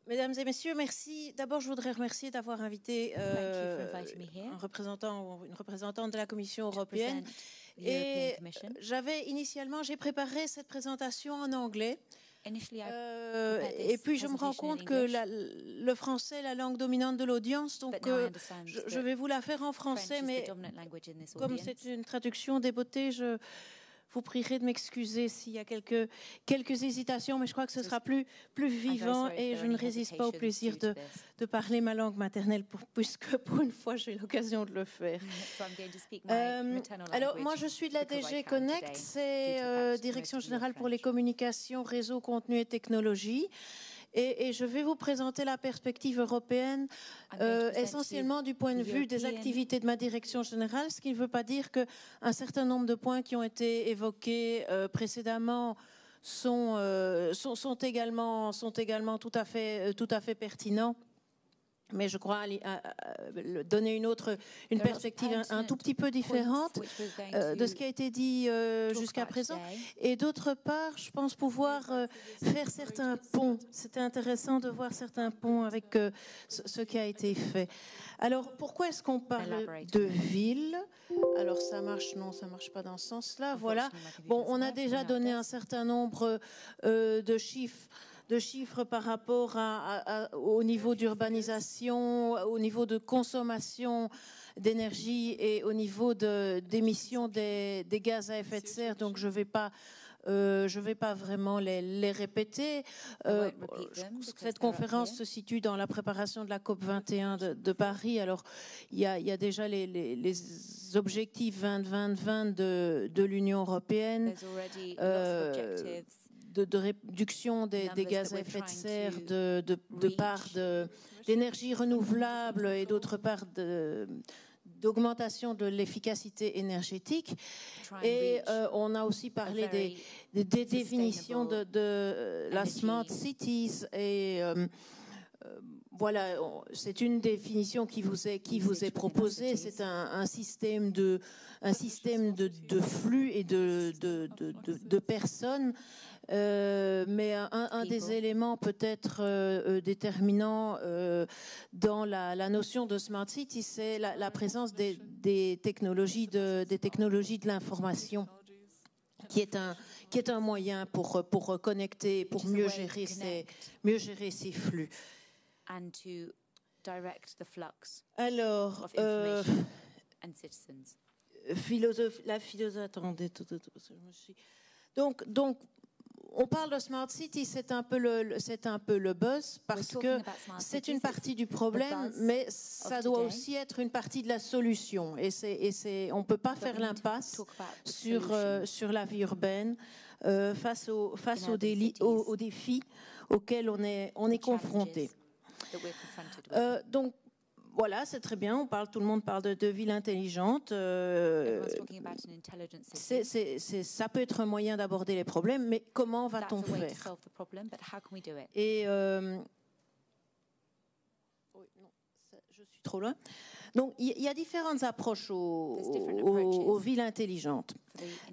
Mesdames et messieurs, merci. D'abord, je voudrais remercier d'avoir invité un représentant ou une représentante de la Commission européenne. Et j'ai préparé cette présentation en anglais. Et puis, je me rends compte que le français est la langue dominante de l'audience, donc je vais vous la faire en français, mais comme c'est une traduction débotée, je vous prierai de m'excuser s'il y a quelques hésitations, mais je crois que ce sera plus vivant et je ne résiste pas au plaisir de parler ma langue maternelle puisque pour une fois j'ai l'occasion de le faire. Alors moi je suis de la DG Connect, c'est Direction Générale pour les communications, réseaux, contenu et technologie. Et je vais vous présenter la perspective européenne essentiellement du point de vue des activités de ma direction générale, ce qui ne veut pas dire qu'un certain nombre de points qui ont été évoqués précédemment sont également tout à fait pertinents. Mais je crois donner une perspective un tout petit peu différente de ce qui a été dit jusqu'à présent. Et d'autre part, je pense pouvoir faire certains ponts. C'était intéressant de voir certains ponts avec ce qui a été fait. Alors, pourquoi est-ce qu'on parle de ville? Alors, ça marche? Non, ça marche pas dans ce sens-là. Voilà. Bon, on a déjà donné un certain nombre de chiffres par rapport au niveau d'urbanisation, au niveau de consommation d'énergie et au niveau d'émissions des gaz à effet de serre. Donc je vais pas vraiment les répéter. Cette conférence se situe dans la préparation de la COP 21 de Paris. Alors il y a déjà les objectifs 20-20-20 de l'Union européenne. De réduction des gaz à effet de serre, de part d'énergie renouvelable et d'autre part d'augmentation de l'efficacité énergétique. Et on a aussi parlé des définitions de la Smart Cities et voilà, c'est une définition qui vous est proposée. C'est un système de flux et de personnes. Mais un des éléments peut-être déterminants dans la notion de Smart City, c'est la présence des technologies de l'information, qui est un moyen pour connecter, pour mieux gérer ces flux. Alors, la philosophie. Attendez, donc. On parle de Smart City, c'est un peu le buzz parce que c'est une partie du problème, mais ça doit aussi être une partie de la solution. Et on ne peut pas faire l'impasse sur la vie urbaine face aux défis auxquels on est confronté. Donc, voilà, c'est très bien. Tout le monde parle de ville intelligente. Ça peut être un moyen d'aborder les problèmes, mais comment va-t-on faire? Et je suis trop loin. Donc, il y a différentes approches aux villes intelligentes.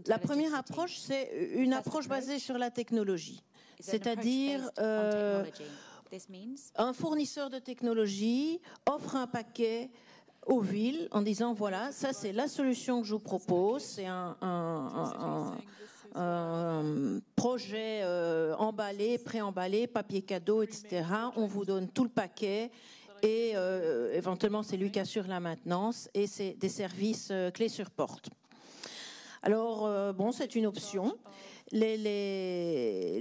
La première approche, c'est une approche basée sur la technologie, c'est-à-dire un fournisseur de technologie offre un paquet aux villes en disant voilà, ça c'est la solution que je vous propose, c'est un projet emballé, pré-emballé, papier cadeau, etc. On vous donne tout le paquet et éventuellement c'est lui qui assure la maintenance et c'est des services clés sur porte. Alors bon, c'est une option. Les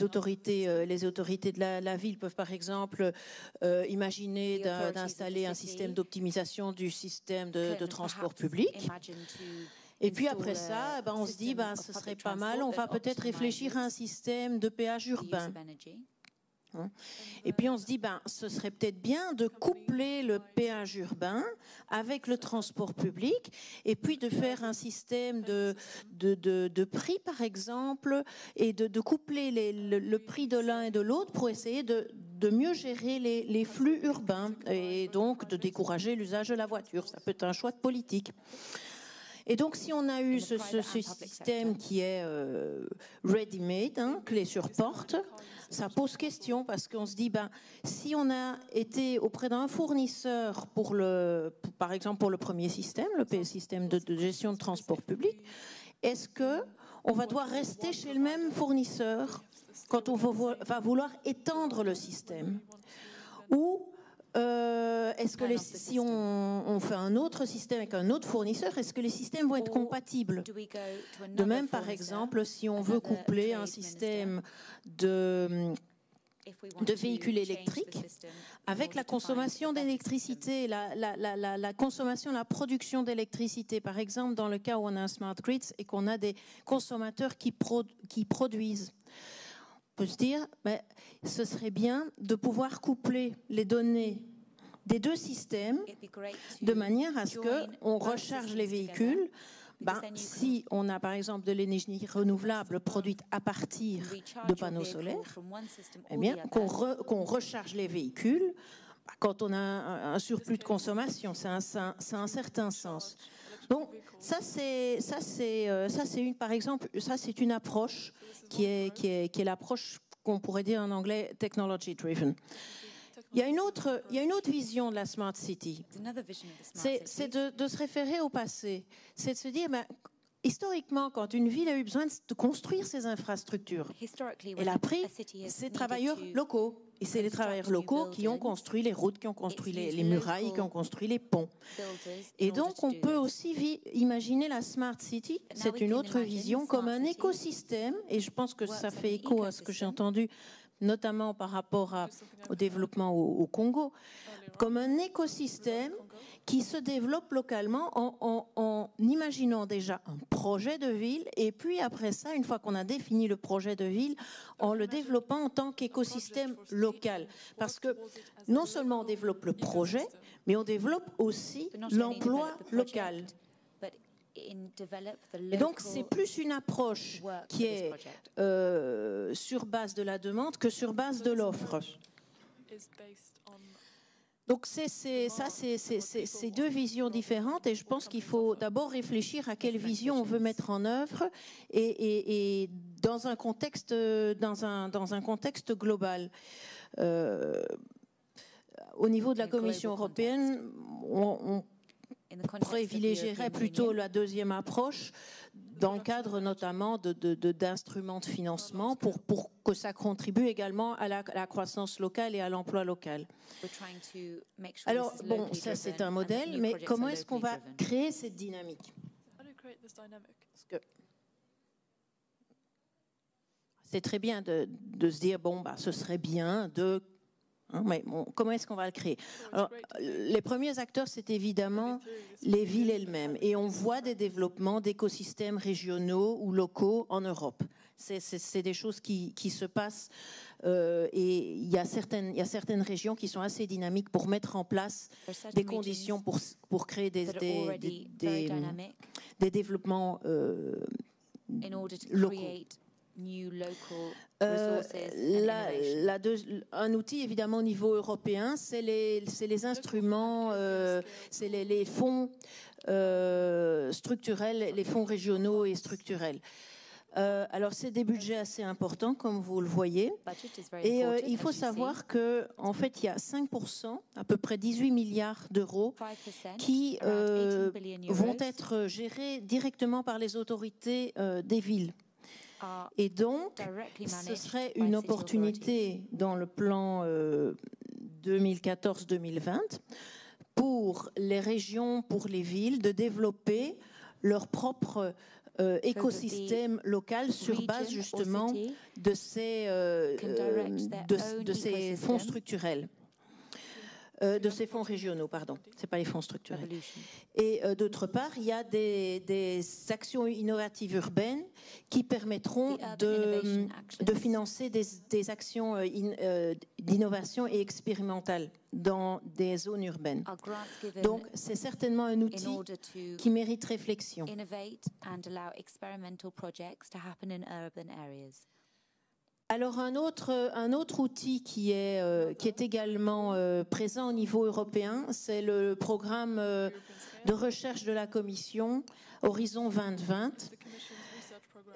autorités de la ville peuvent par exemple imaginer d'installer un système d'optimisation du système de transport public. Et puis après ça, on se dit ce serait pas mal, on va peut-être réfléchir à un système de péage urbain. Et puis on se dit, ce serait peut-être bien de coupler le péage urbain avec le transport public et puis de faire un système de prix, par exemple, et de coupler le prix de l'un et de l'autre pour essayer de mieux gérer les flux urbains et donc de décourager l'usage de la voiture. Ça peut être un choix de politique. Et donc, si on a eu ce système qui est ready-made, clé sur porte, ça pose question parce qu'on se dit, si on a été auprès d'un fournisseur par exemple pour le premier système, le système de gestion de transport public, est-ce qu'on va devoir rester chez le même fournisseur quand on va vouloir étendre le système? Ou est-ce que si on fait un autre système avec un autre fournisseur, est-ce que les systèmes vont être compatibles? De même, par exemple, si on veut coupler un système de véhicules électriques avec la consommation d'électricité, la consommation, la production d'électricité. Par exemple, dans le cas où on a un smart grid et qu'on a des consommateurs qui produisent. On peut se dire, ce serait bien de pouvoir coupler les données des deux systèmes de manière à ce qu'on recharge les véhicules. Si on a par exemple de l'énergie renouvelable produite à partir de panneaux solaires, eh bien qu'on recharge les véhicules quand on a un surplus de consommation, ça a un certain sens. Donc ça c'est par exemple, ça c'est une approche qui est l'approche qu'on pourrait dire en anglais technology driven. Il y a une autre vision de la Smart City. C'est de se référer au passé. C'est de se dire, historiquement, quand une ville a eu besoin de construire ses infrastructures, elle a pris ses travailleurs locaux. Et c'est les travailleurs locaux qui ont construit les routes, qui ont construit les murailles, qui ont construit les ponts. Et donc, on peut aussi imaginer la Smart City, c'est une autre vision, comme un écosystème. Et je pense que ça fait écho à ce que j'ai entendu, notamment par rapport au développement au Congo, comme un écosystème qui se développe localement en imaginant déjà un projet de ville et puis après ça, une fois qu'on a défini le projet de ville, en le développant en tant qu'écosystème local. Parce que non seulement on développe le projet, mais on développe aussi l'emploi local. Et donc, c'est plus une approche qui est sur base de la demande que sur base de l'offre. Donc, c'est deux visions différentes et je pense qu'il faut d'abord réfléchir à quelle vision on veut mettre en œuvre et dans un contexte global. Au niveau de la Commission européenne, on privilégierait plutôt la deuxième approche dans le cadre notamment d'instruments de financement pour que ça contribue également à la croissance locale et à l'emploi local. Alors, bon, ça c'est un modèle, mais comment est-ce qu'on va créer cette dynamique? Parce que c'est très bien de se dire, ce serait bien de... mais comment est-ce qu'on va le créer? Alors, les premiers acteurs, c'est évidemment les villes elles-mêmes. Et on voit des développements d'écosystèmes régionaux ou locaux en Europe. C'est des choses qui se passent. Et il y a certaines régions qui sont assez dynamiques pour mettre en place des conditions pour créer des développements locaux. Un outil évidemment au niveau européen, c'est les instruments, c'est les fonds structurels, les fonds régionaux et structurels. Alors c'est des budgets assez importants comme vous le voyez et il faut savoir que en fait il y a 5%, à peu près 18 milliards d'euros qui vont être gérés directement par les autorités des villes. Et donc, ce serait une opportunité dans le plan 2014-2020 pour les régions, pour les villes, de développer leur propre écosystème local sur base justement de ces fonds structurels. De ces fonds régionaux, pardon, c'est pas les fonds structurels. Et d'autre part, il y a des actions innovatives urbaines qui permettront de financer des actions d'innovation et expérimentale dans des zones urbaines. Donc, c'est certainement un outil qui mérite réflexion. Alors un autre outil qui est également présent au niveau européen, c'est le programme de recherche de la Commission Horizon 2020.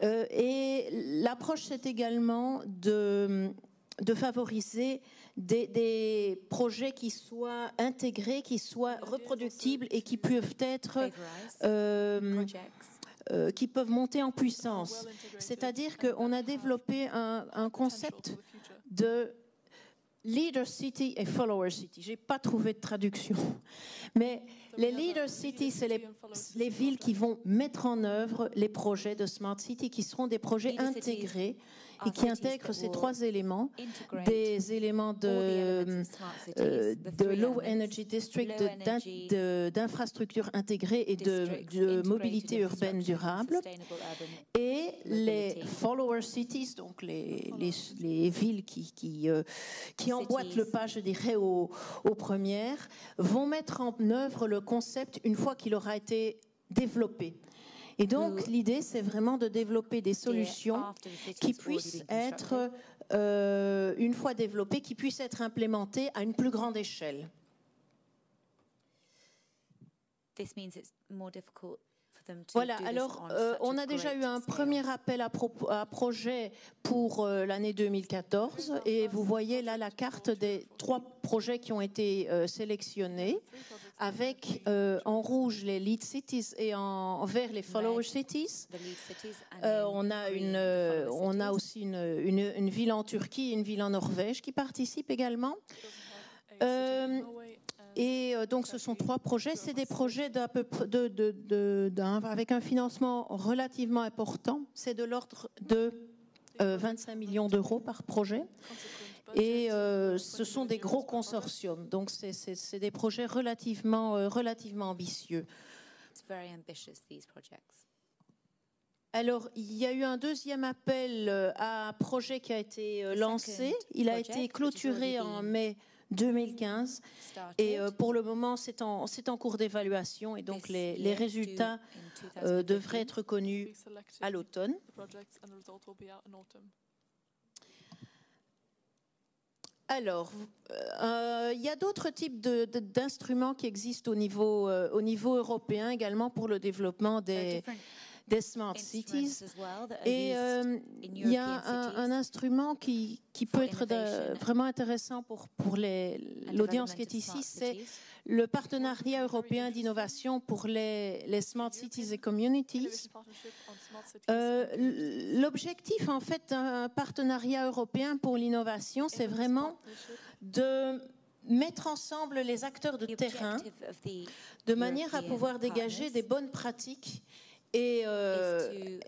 Et l'approche, c'est également de de favoriser des projets qui soient intégrés, qui soient reproductibles et qui peuvent être qui peuvent monter en puissance. C'est-à-dire qu'on a développé un concept de leader city et follower city. Je n'ai pas trouvé de traduction. Mais les leader cities, c'est les villes qui vont mettre en œuvre les projets de Smart City, qui seront des projets intégrés et qui intègrent ces trois éléments, des éléments de low energy district, d'infrastructures intégrées et de mobilité urbaine durable, et les follower cities, donc les villes qui emboîtent le pas, je dirais, aux premières, vont mettre en œuvre le concept une fois qu'il aura été développé. Et donc, l'idée, c'est vraiment de développer des solutions qui puissent être, une fois développées, qui puissent être implémentées à une plus grande échelle. Voilà, alors on a déjà eu un premier appel à projet pour l'année 2014 et vous voyez là la carte des 3 projets qui ont été sélectionnés avec en rouge les lead cities et en vert les follower cities. On a aussi une ville en Turquie et une ville en Norvège qui participent également. Et donc, ce sont 3 projets. C'est des projets avec un financement relativement important. C'est de l'ordre de 25 millions d'euros par projet. Et ce sont des gros consortiums. Donc, c'est des projets relativement ambitieux. Alors, il y a eu un deuxième appel à projet qui a été lancé. Il a été clôturé en mai 2015 et pour le moment c'est en cours d'évaluation et donc les résultats devraient être connus à l'automne. Alors, il y a d'autres types d'instruments qui existent au niveau européen également pour le développement des Smart Cities. Et il y a un instrument qui peut être vraiment intéressant pour l'audience qui est ici, c'est le partenariat européen d'innovation pour les Smart Cities et Communities. L'objectif, en fait, d'un partenariat européen pour l'innovation, c'est vraiment de mettre ensemble les acteurs de terrain de manière à pouvoir dégager des bonnes pratiques et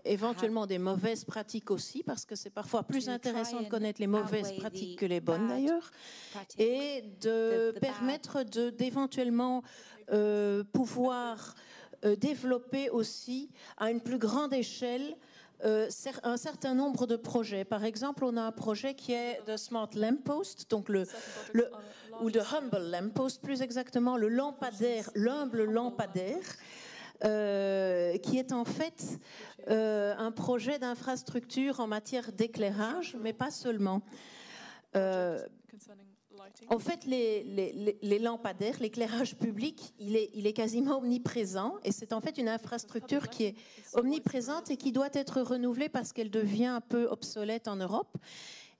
éventuellement des mauvaises pratiques aussi, parce que c'est parfois plus intéressant de connaître les mauvaises pratiques que les bonnes d'ailleurs, et de permettre d'éventuellement pouvoir développer aussi à une plus grande échelle un certain nombre de projets. Par exemple, on a un projet qui est de Smart Lamppost, donc ou de Humble Lamppost, plus exactement, l'humble lampadaire, qui est en fait un projet d'infrastructure en matière d'éclairage, mais pas seulement. En fait, les lampadaires, l'éclairage public, il est quasiment omniprésent et c'est en fait une infrastructure qui est omniprésente et qui doit être renouvelée parce qu'elle devient un peu obsolète en Europe.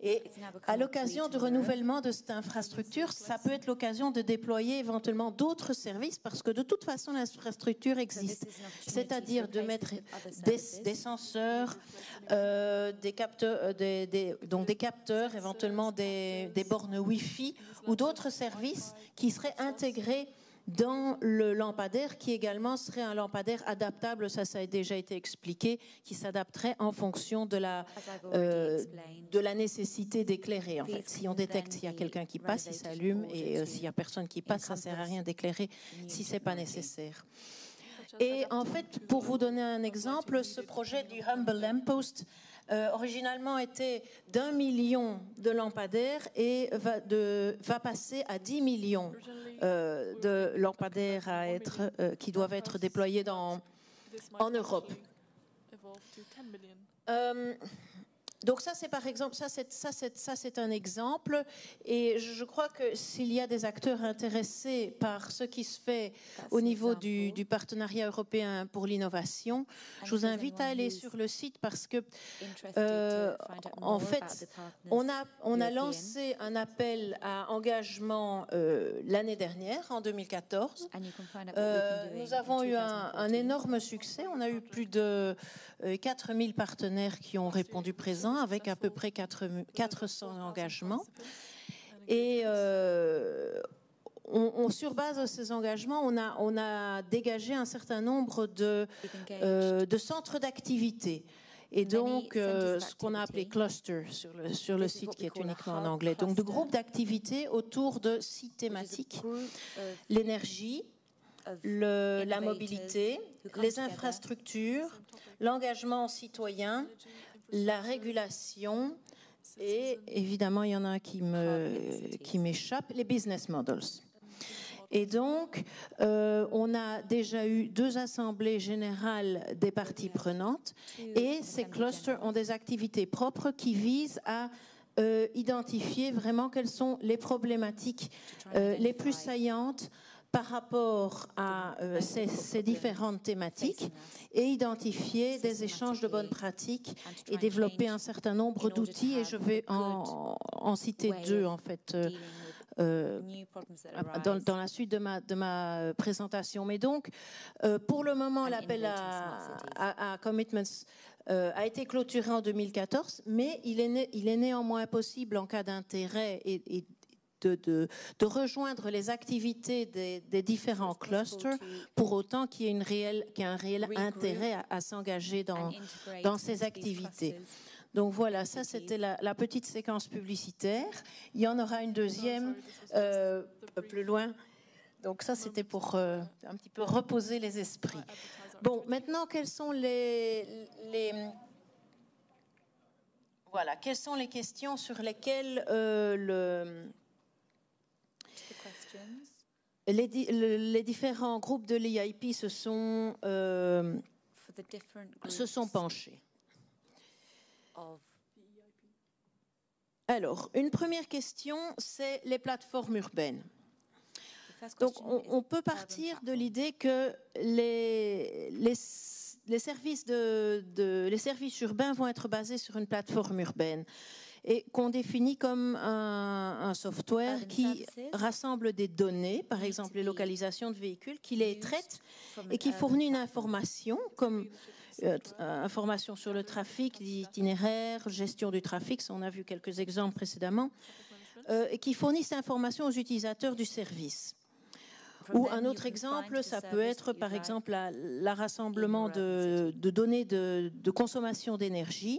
Et à l'occasion du renouvellement de cette infrastructure, ça peut être l'occasion de déployer éventuellement d'autres services parce que de toute façon, l'infrastructure existe. C'est-à-dire de mettre des senseurs, des capteurs, éventuellement des bornes Wi-Fi ou d'autres services qui seraient intégrés dans le lampadaire, qui également serait un lampadaire adaptable, ça a déjà été expliqué, qui s'adapterait en fonction de la nécessité d'éclairer. En fait, si on détecte s'il y a quelqu'un qui passe, il s'allume, et s'il n'y a personne qui passe, ça ne sert à rien d'éclairer si ce n'est pas nécessaire. Et en fait, pour vous donner un exemple, ce projet du Humble Lamppost originalement était d'1 million de lampadaires et va passer à 10 millions de lampadaires qui doivent être déployés en Europe. Donc ça, c'est par exemple, ça c'est un exemple, et je crois que s'il y a des acteurs intéressés par ce qui se fait au niveau du partenariat européen pour l'innovation, je vous invite à aller sur le site parce que en fait, on a lancé un appel à engagement l'année dernière, en 2014. Nous avons eu un énorme succès. On a eu plus de 4000 partenaires qui ont répondu présent, avec à peu près 400 engagements. Et sur base de ces engagements, on a dégagé un certain nombre de centres d'activité. Et donc, ce qu'on a appelé cluster sur le site qui est uniquement en anglais. Donc, de groupes d'activités autour de 6 thématiques. L'énergie, la mobilité, les infrastructures, l'engagement citoyen, la régulation et évidemment, il y en a un qui m'échappe, les business models. Et donc, on a déjà eu 2 assemblées générales des parties prenantes et ces clusters ont des activités propres qui visent à identifier vraiment quelles sont les problématiques les plus saillantes par rapport à ces différentes thématiques et identifier des échanges de bonnes pratiques et développer un certain nombre d'outils. Et je vais en citer 2, en fait, dans la suite de ma présentation. Mais donc, pour le moment, l'appel à commitments a été clôturé en 2014, mais il est néanmoins possible, en cas d'intérêt et de rejoindre les activités des différents clusters, pour autant qu'il y ait un réel intérêt à s'engager dans ces activités. Donc voilà, ça c'était la petite séquence publicitaire. Il y en aura une deuxième plus loin. Donc ça c'était pour un petit peu reposer les esprits. Bon, maintenant quelles sont quelles sont les questions sur lesquelles les différents groupes de l'EIP se sont penchés. Alors, une première question, c'est les plateformes urbaines. Donc, on peut partir de l'idée que les services urbains vont être basés sur une plateforme urbaine et qu'on définit comme un software qui rassemble des données, par exemple les localisations de véhicules, qui les traite et qui fournit une information comme information sur le trafic, l'itinéraire, gestion du trafic, on a vu quelques exemples précédemment, et qui fournit cette information aux utilisateurs du service. Ou un autre exemple, ça peut être par exemple le rassemblement de données de consommation d'énergie